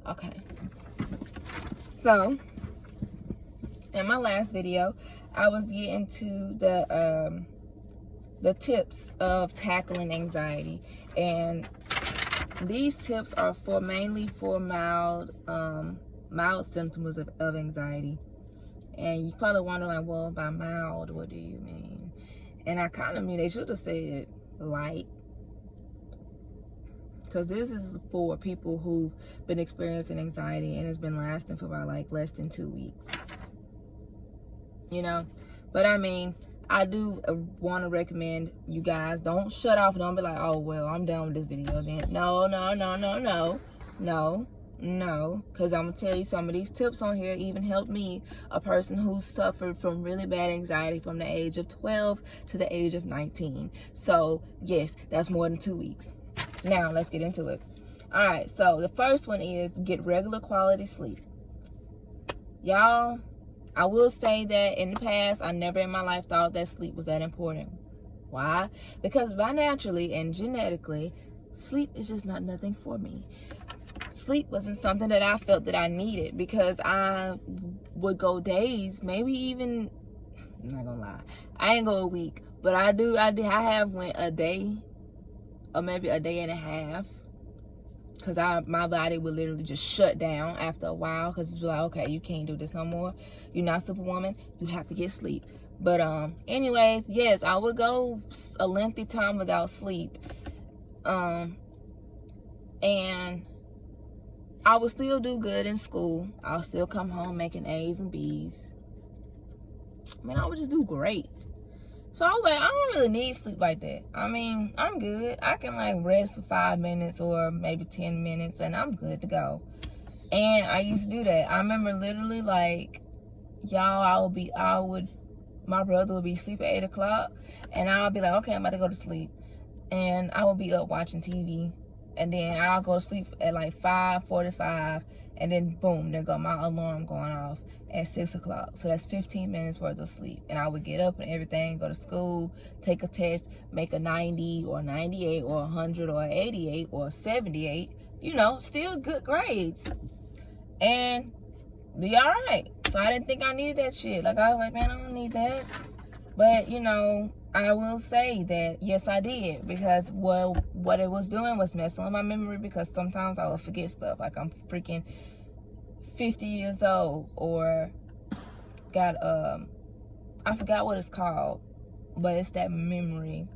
Okay. So, in my last video, I was getting to the tips of tackling anxiety, and these tips are mainly for mild symptoms of anxiety. And you probably wonder, like, well, by mild, what do you mean? And I kind of mean they should have said light, because this is for people who've been experiencing anxiety and it's been lasting for about like less than 2 weeks. You know, but I mean, I do want to recommend you guys don't shut off. Don't be like, oh well, I'm done with this video then. No, because I'm gonna tell you, some of these tips on here even helped me, a person who suffered from really bad anxiety from the age of 12 to the age of 19. So yes, that's more than 2 weeks. Now let's get into it. All right, so the first one is get regular quality sleep. Y'all, I will say that in the past, I never in my life thought that sleep was that important. Why? Because by naturally and genetically, sleep is just not nothing for me. Sleep wasn't something that I felt that I needed, because I would go days, maybe even, I'm not gonna lie, I ain't go a week, but I have went a day or maybe a day and a half, because my body would literally just shut down after a while, because it's like, okay, you can't do this no more. You're not Superwoman. You have to get sleep. But anyways, yes, I would go a lengthy time without sleep. And I would still do good in school. I'll still come home making A's and B's. I mean, I would just do great. So I was like, I don't really need sleep like that. I mean, I'm good. I can like rest for 5 minutes or maybe 10 minutes and I'm good to go. And I used to do that. I remember literally, like, y'all, my brother would be asleep at 8 o'clock and I'll be like, okay, I'm about to go to sleep. And I would be up watching TV. And then I'll go to sleep at like 5:45, and then boom, there go my alarm going off at 6 o'clock. So that's 15 minutes worth of sleep. And I would get up and everything, go to school, take a test, make a 90 or 98 or 100 or 88 or 78, you know, still good grades. And be all right. So I didn't think I needed that shit. Like, I was like, man, I don't need that. But, you know, I will say that, yes, I did. Because, well, what it was doing was messing with my memory, because sometimes I would forget stuff. Like, I'm freaking 50 years old, or got, I forgot what it's called. But it's that memory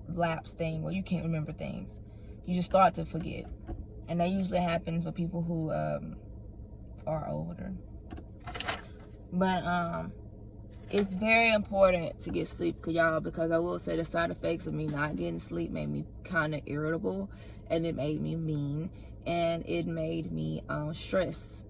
lapse thing where you can't remember things. You just start to forget. And that usually happens with people who are older. But, it's very important to get sleep, y'all, because I will say the side effects of me not getting sleep made me kind of irritable, and it made me mean, and it made me stressed,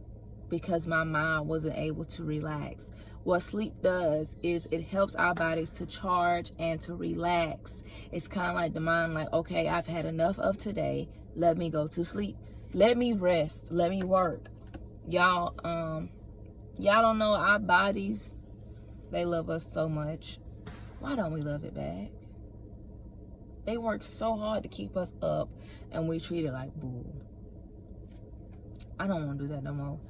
because my mind wasn't able to relax. What sleep does is it helps our bodies to charge and to relax. It's kind of like the mind, like, okay, I've had enough of today. Let me go to sleep. Let me rest. Let me work. Y'all don't know, our bodies, they love us so much. Why don't we love it back? They work so hard to keep us up, and we treat it like bull. I don't want to do that no more.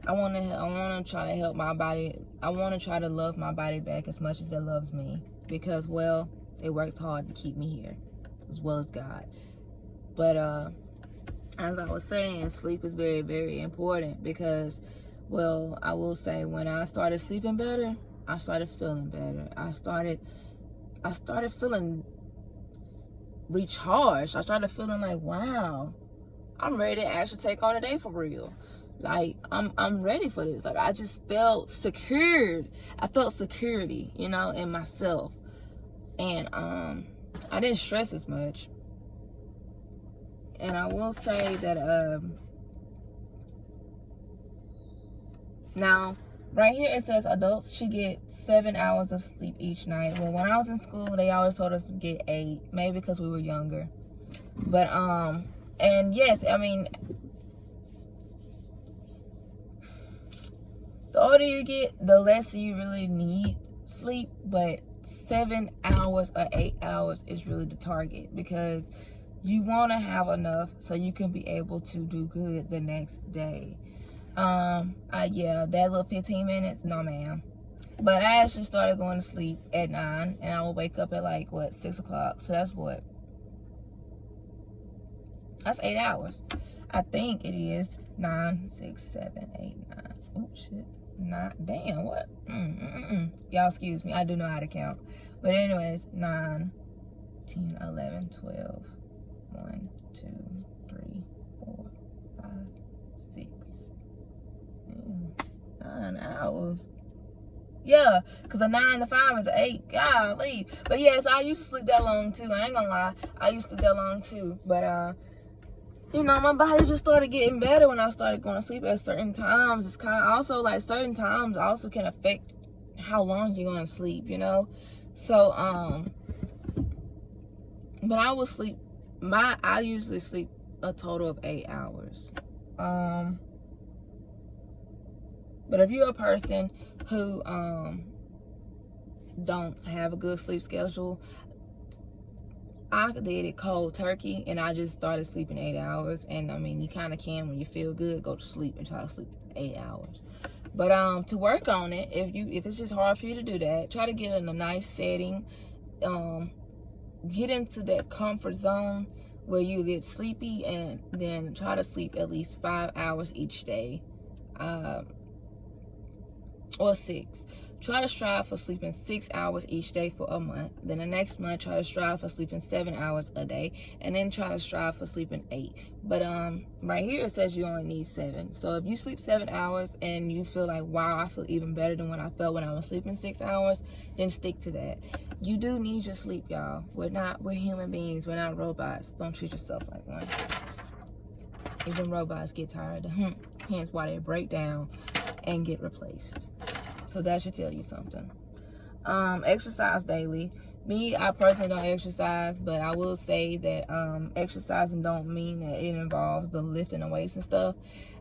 I want to try to help my body. I want to try to love my body back as much as it loves me, because, well, it works hard to keep me here, as well as God. But as I was saying, sleep is very, very important, because, well, I will say, when I started sleeping better, I started feeling better. I started feeling recharged. I started feeling like, wow, I'm ready to actually take on a day for real. Like, I'm ready for this. Like, I just felt secured. I felt security, you know, in myself. And I didn't stress as much. And I will say that now, right here it says adults should get 7 hours of sleep each night. Well, when I was in school, they always told us to get 8, maybe because we were younger. But and yes, I mean, the older you get, the less you really need sleep. But 7 hours or 8 hours is really the target, because You want to have enough so you can be able to do good the next day. Yeah, that little 15 minutes, no ma'am. But I actually started going to sleep at 9, and I will wake up at like, 6 o'clock. So that's what? That's 8 hours. I think it is 9, 6, 7, 8, 9. Oh, shit. 9. Damn, what? Y'all excuse me. I do know how to count. But anyways, 9, 10, 11, 12, 1, 2, 3, 4, 5, 6. 9 hours. Yeah, because a 9 to 5 is an 8. Golly. But yes, I used to sleep that long too. I ain't gonna lie. I used to sleep that long too. But you know, my body just started getting better when I started going to sleep at certain times. It's kind of also like certain times also can affect how long you're going to sleep, you know? So, but I will sleep, I usually sleep a total of 8 hours. But if you're a person who, don't have a good sleep schedule, I did it cold turkey, and I just started sleeping 8 hours. And I mean, you kind of can, when you feel good, go to sleep and try to sleep 8 hours. But to work on it, if it's just hard for you to do that, try to get in a nice setting. Get into that comfort zone where you get sleepy, and then try to sleep at least 5 hours each day, or 6. Try to strive for sleeping 6 hours each day for a month. Then the next month, try to strive for sleeping 7 hours a day. And then try to strive for sleeping 8. But right here it says you only need 7. So if you sleep 7 hours and you feel like, wow, I feel even better than what I felt when I was sleeping 6 hours, then stick to that. You do need your sleep, y'all. We're human beings. We're not robots. Don't treat yourself like one. Even robots get tired. Hence why they break down and get replaced. So that should tell you something. Exercise daily. Me, I personally don't exercise, but I will say that exercising don't mean that it involves the lifting of weights and stuff.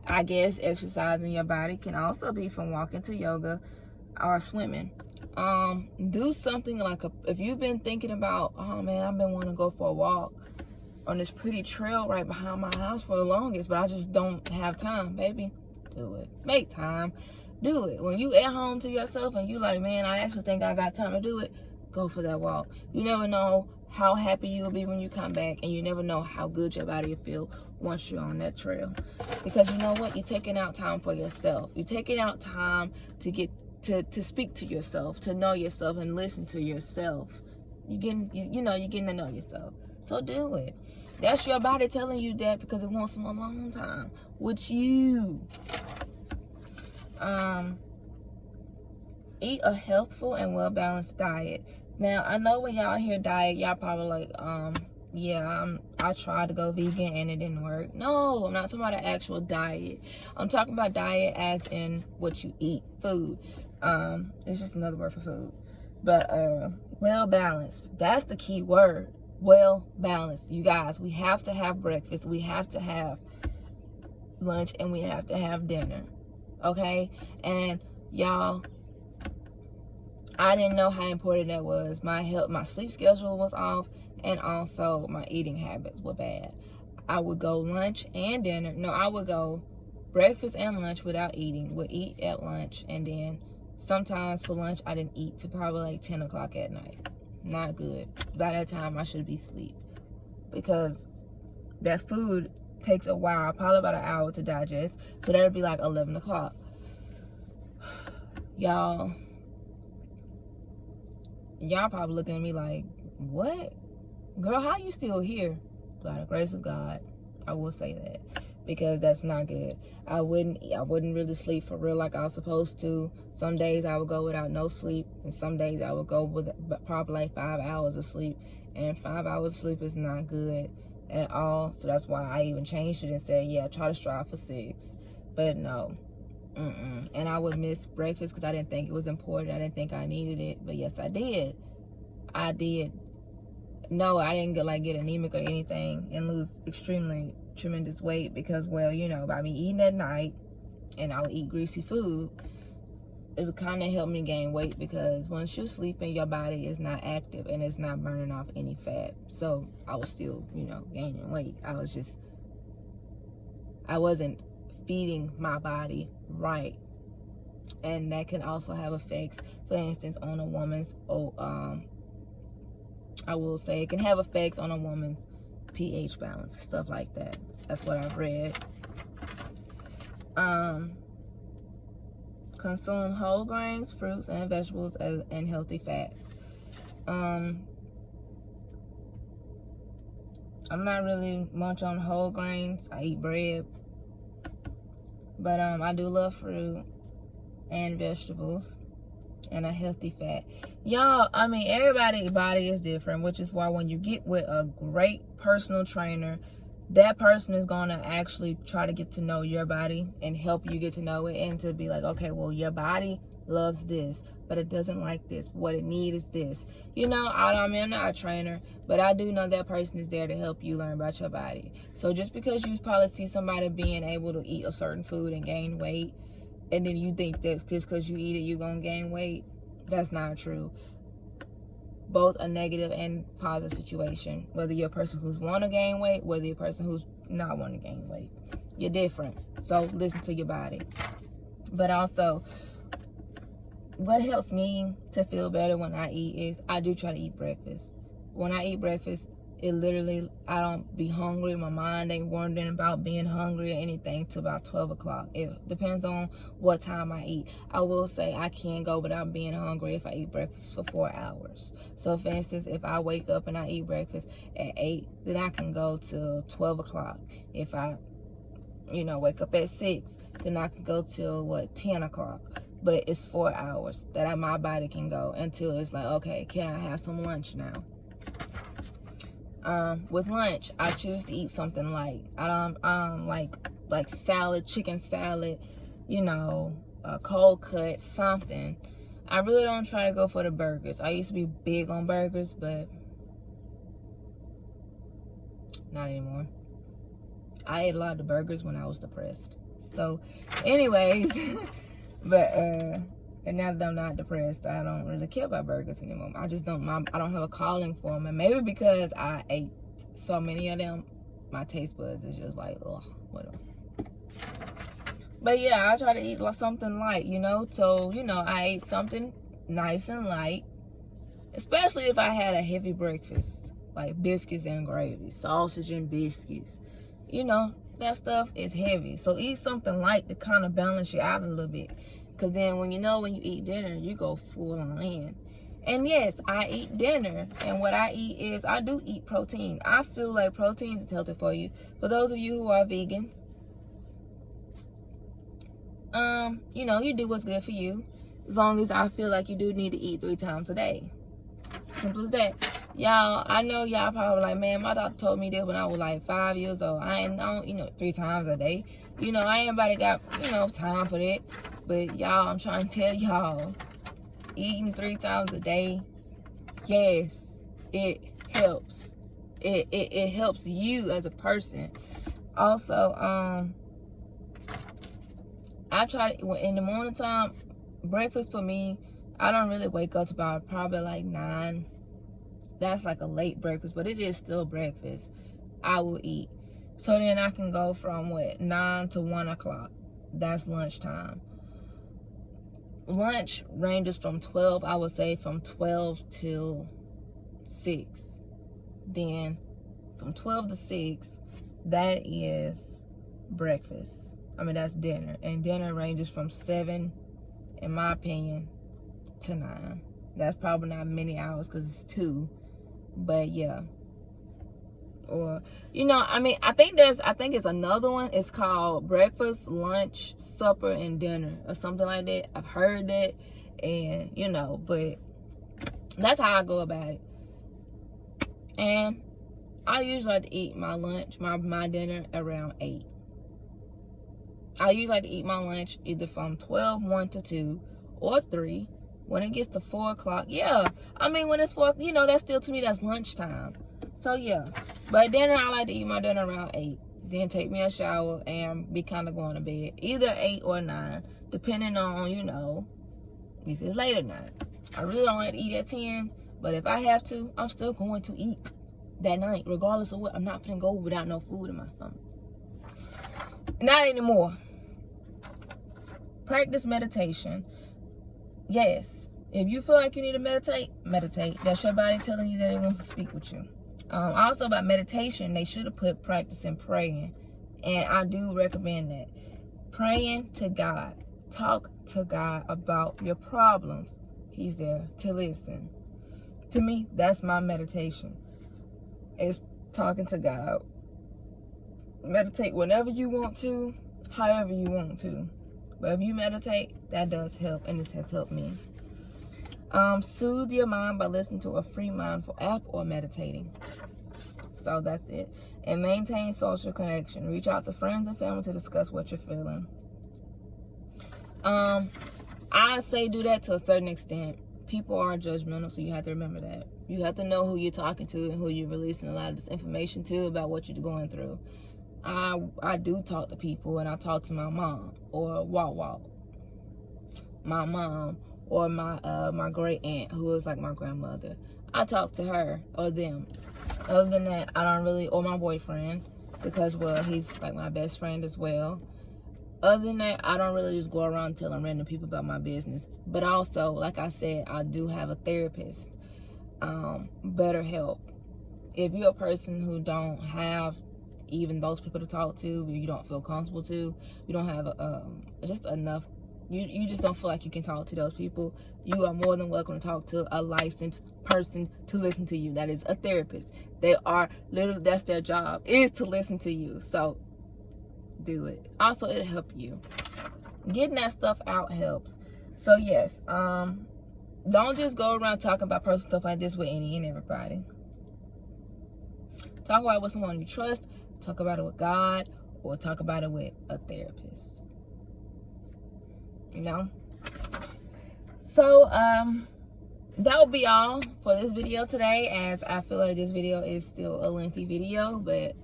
I guess exercising your body can also be from walking to yoga or swimming. Do something like if you've been thinking about, oh man, I've been wanting to go for a walk on this pretty trail right behind my house for the longest, but I just don't have time, baby. Do it. Make time. Do it. When you at home to yourself and you like, man, I actually think I got time to do it, go for that walk. You never know how happy you'll be when you come back, and you never know how good your body will feel once you're on that trail. Because you know what? You're taking out time for yourself. You're taking out time to get to speak to yourself, to know yourself and listen to yourself. You're getting to know yourself. So do it. That's your body telling you that because it wants some alone time with you. Eat a healthful and well-balanced diet. Now, I know when y'all hear diet, y'all probably like, I tried to go vegan and it didn't work. No, I'm not talking about an actual diet. I'm talking about diet as in what you eat, food. It's just another word for food. But well-balanced, that's the key word. Well-balanced. You guys, we have to have breakfast, we have to have lunch, and we have to have dinner. Okay? And y'all, I didn't know how important that was. My sleep schedule was off, and also my eating habits were bad. I would go lunch and dinner. No, I would go breakfast and lunch without eating. Would eat at lunch, and then sometimes for lunch I didn't eat till probably like 10 o'clock at night. Not good. By that time I should be asleep, because that food takes a while, probably about an hour to digest. So that'll be like 11 o'clock. Y'all probably looking at me like, what? Girl, how you still here? By the grace of God, I will say that, because that's not good. I wouldn't really sleep for real like I was supposed to. Some days I would go without no sleep, and some days I would go with probably like 5 hours of sleep. And 5 hours of sleep is not good at all. So that's why I even changed it and said, yeah, try to strive for 6. But no. And I would miss breakfast because I didn't think it was important. I didn't think I needed it. But yes, I did. No, I didn't get anemic or anything and lose tremendous weight because, well, by me eating at night, and I would eat greasy food, it kind of helped me gain weight, because once you're sleeping, your body is not active and it's not burning off any fat. So I was still, gaining weight. I wasn't feeding my body right. And that can also have effects, for instance, on a woman's, I will say it can have effects on a woman's pH balance, stuff like that. That's what I've read. Consume whole grains, fruits, and vegetables, and healthy fats. I'm not really much on whole grains. I eat bread. But I do love fruit and vegetables and a healthy fat. Y'all, everybody's body is different, which is why when you get with a great personal trainer, that person is going to actually try to get to know your body and help you get to know it, and to be like, okay, well, your body loves this, but it doesn't like this. What it needs is this. I'm not a trainer, but I do know that person is there to help you learn about your body. So just because you probably see somebody being able to eat a certain food and gain weight, and then you think that's just because you eat it, you're going to gain weight, that's not true. Both a negative and positive situation. Whether you're a person who's want to gain weight, whether you're a person who's not want to gain weight. You're different. So listen to your body. But also, what helps me to feel better when I eat is I do try to eat breakfast. When I eat breakfast, it literally, I don't be hungry. My mind ain't wondering about being hungry or anything till about 12 o'clock. It depends on what time I eat. I will say I can't go without being hungry if I eat breakfast for 4 hours. So, for instance, if I wake up and I eat breakfast at 8, then I can go till 12 o'clock. If I, wake up at 6, then I can go till, 10 o'clock. But it's 4 hours that my body can go until it's like, okay, can I have some lunch now? With lunch, I choose to eat something light. Like salad, chicken salad, a cold cut, something. I really don't try to go for the burgers. I used to be big on burgers, but not anymore. I ate a lot of burgers when I was depressed. So, anyways, but and now that I'm not depressed, I don't really care about burgers anymore. I don't have a calling for them. And maybe because I ate so many of them, my taste buds is just like, ugh, whatever. But yeah, I try to eat something light, So, I ate something nice and light. Especially if I had a heavy breakfast, like biscuits and gravy, sausage and biscuits. That stuff is heavy. So eat something light to kind of balance you out a little bit. Because then when you eat dinner, you go full on in. And yes, I eat dinner. And what I eat is, I do eat protein. I feel like protein is healthy for you. For those of you who are vegans, you do what's good for you. As long as I feel like you do need to eat 3 times a day. Simple as that. Y'all, I know y'all probably like, man, my doctor told me this when I was like 5 years old. I don't 3 times a day. I ain't nobody got, time for that. But y'all, I'm trying to tell y'all, eating 3 times a day, yes, it helps. It helps you as a person. Also, I try in the morning time, breakfast for me, I don't really wake up to about probably like 9. That's like a late breakfast, but it is still breakfast. I will eat. So then I can go from 9 to 1 o'clock. That's lunchtime. Lunch ranges from 12, I would say from 12 till 6. Then from 12 to 6, that is breakfast. That's dinner. And dinner ranges from 7, in my opinion, to 9. That's probably not many hours because it's 2. But yeah. Or, I think it's another one. It's called breakfast, lunch, supper, and dinner, or something like that. I've heard that, and but that's how I go about it. And I usually like to eat my lunch, my dinner around 8. I usually like to eat my lunch either from 12, 1 to 2, or 3. When it gets to 4 o'clock, yeah. When it's 4, that's still, to me, that's lunchtime. So, yeah. But dinner, I like to eat my dinner around 8. Then take me a shower and be kind of going to bed. Either 8 or 9, depending on, if it's late or not. I really don't like to eat at 10, but if I have to, I'm still going to eat that night, regardless of what. I'm not gonna go without no food in my stomach. Not anymore. Practice meditation. Yes, if you feel like you need to meditate, meditate. That's your body telling you that it wants to speak with you. Also about meditation, they should have put practicing praying, and I do recommend that. Praying to God. Talk to God about your problems. He's there to listen. To me, that's my meditation. It's talking to God. Meditate whenever you want to, however you want to. But if you meditate, that does help, and this has helped me. Soothe your mind by listening to a free mindful app or meditating. So that's it. And maintain social connection. Reach out to friends and family to discuss what you're feeling. I say do that to a certain extent. People are judgmental, so you have to remember that. You have to know who you're talking to and who you're releasing a lot of this information to about what you're going through. I do talk to people, and I talk to my mom or my mom or my great aunt, who is like my grandmother. I talk to her or them. Other than that, I don't really, or my boyfriend, because, well, he's like my best friend as well. Other than that, I don't really just go around telling random people about my business. But also, like I said, I do have a therapist. BetterHelp. If you're a person who don't have even those people to talk to, you don't feel comfortable to, you don't have just enough, you just don't feel like you can talk to those people, you are more than welcome to talk to a licensed person to listen to you. That is a therapist. They are literally, that's their job, is to listen to you. So do it. Also, it'll help you. Getting that stuff out helps. So yes, don't just go around talking about personal stuff like this with any and everybody. Talk about it with someone you trust. Talk about it with God, or talk about it with a therapist. You know? So, that will be all for this video today, as I feel like this video is still a lengthy video, but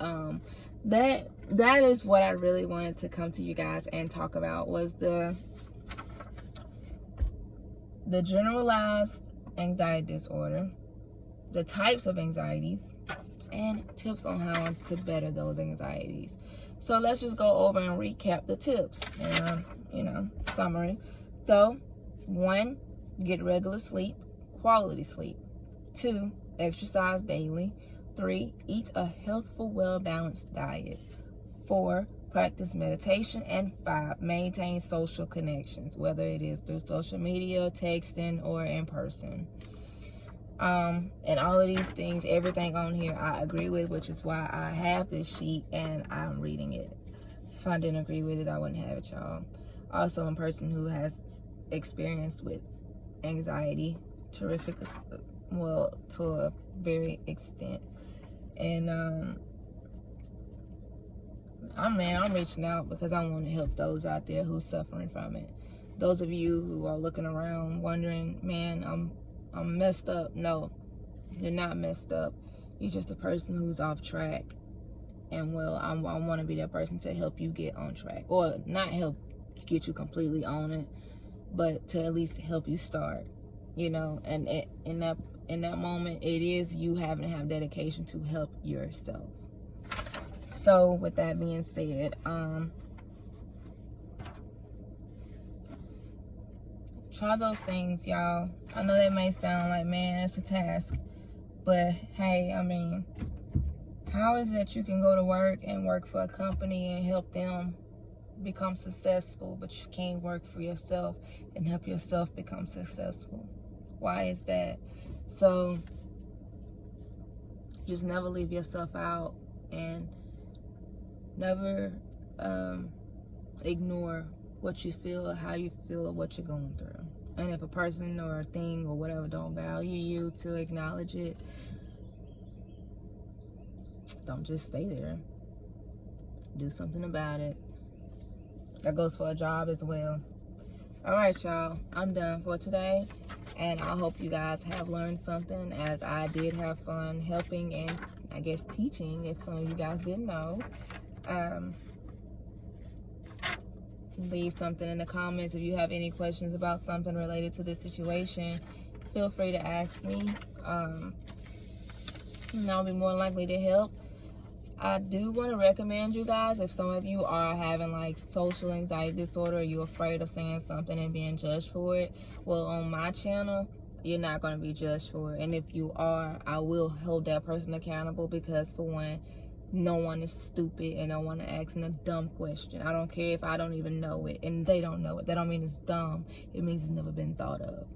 that is what I really wanted to come to you guys and talk about, was the generalized anxiety disorder, the types of anxieties, and tips on how to better those anxieties. So let's just go over and recap the tips and summary. So 1, get regular sleep, quality sleep. 2, exercise daily. 3, eat a healthful, well-balanced diet. 4, practice meditation. And 5, maintain social connections, whether it is through social media, texting, or in person. And all of these things, everything on here I agree with, which is why I have this sheet and I'm reading it. If I didn't agree with it, I wouldn't have it, y'all. Also, I'm a person who has experience with anxiety, terrific, well, to a very extent. And I'm reaching out because I want to help those out there who's suffering from it. Those of you who are looking around wondering, man, I'm messed up. No, you're not messed up. You're just a person who's off track. And well, I want to be that person to help you get on track, or not help get you completely on it, but to at least help you start. And in that moment, it is you having to have dedication to help yourself. So with that being said, try those things, y'all. I know that may sound like, man, it's a task. But, hey, how is it that you can go to work and work for a company and help them become successful, but you can't work for yourself and help yourself become successful? Why is that? So, just never leave yourself out, and never ignore what you feel or how you feel or what you're going through. And if a person or a thing or whatever don't value you, to acknowledge it. Don't just stay there. Do something about it. That goes for a job as well. All right, y'all. I'm done for today. And I hope you guys have learned something, as I did have fun helping and, I guess, teaching, if some of you guys didn't know. leave something in the comments. If you have any questions about something related to this situation, feel free to ask me. And I'll be more likely to help. I do want to recommend you guys, if some of you are having like social anxiety disorder, or you're afraid of saying something and being judged for it, well, on my channel, you're not going to be judged for it. And if you are, I will hold that person accountable, because for one, no one is stupid and no one is asking a dumb question. I don't care if I don't even know it and they don't know it. That don't mean it's dumb. It means it's never been thought of.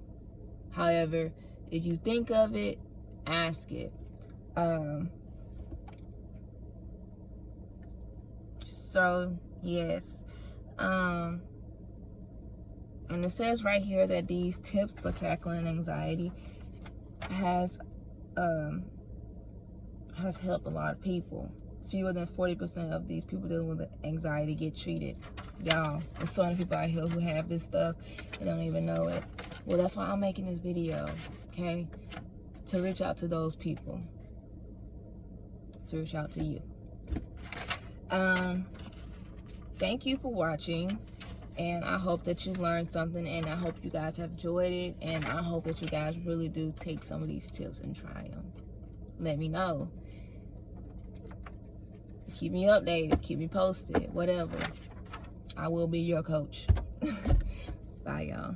However, if you think of it, ask it. So yes, and it says right here that these tips for tackling anxiety has helped a lot of people. Fewer than 40% of these people dealing with anxiety get treated. Y'all, there's so many people out here who have this stuff and don't even know it. Well, that's why I'm making this video, okay? To reach out to those people. To reach out to you. Thank you for watching, and I hope that you learned something, and I hope you guys have enjoyed it, and I hope that you guys really do take some of these tips and try them. Let me know. Keep me updated, keep me posted, whatever. I will be your coach. Bye, y'all.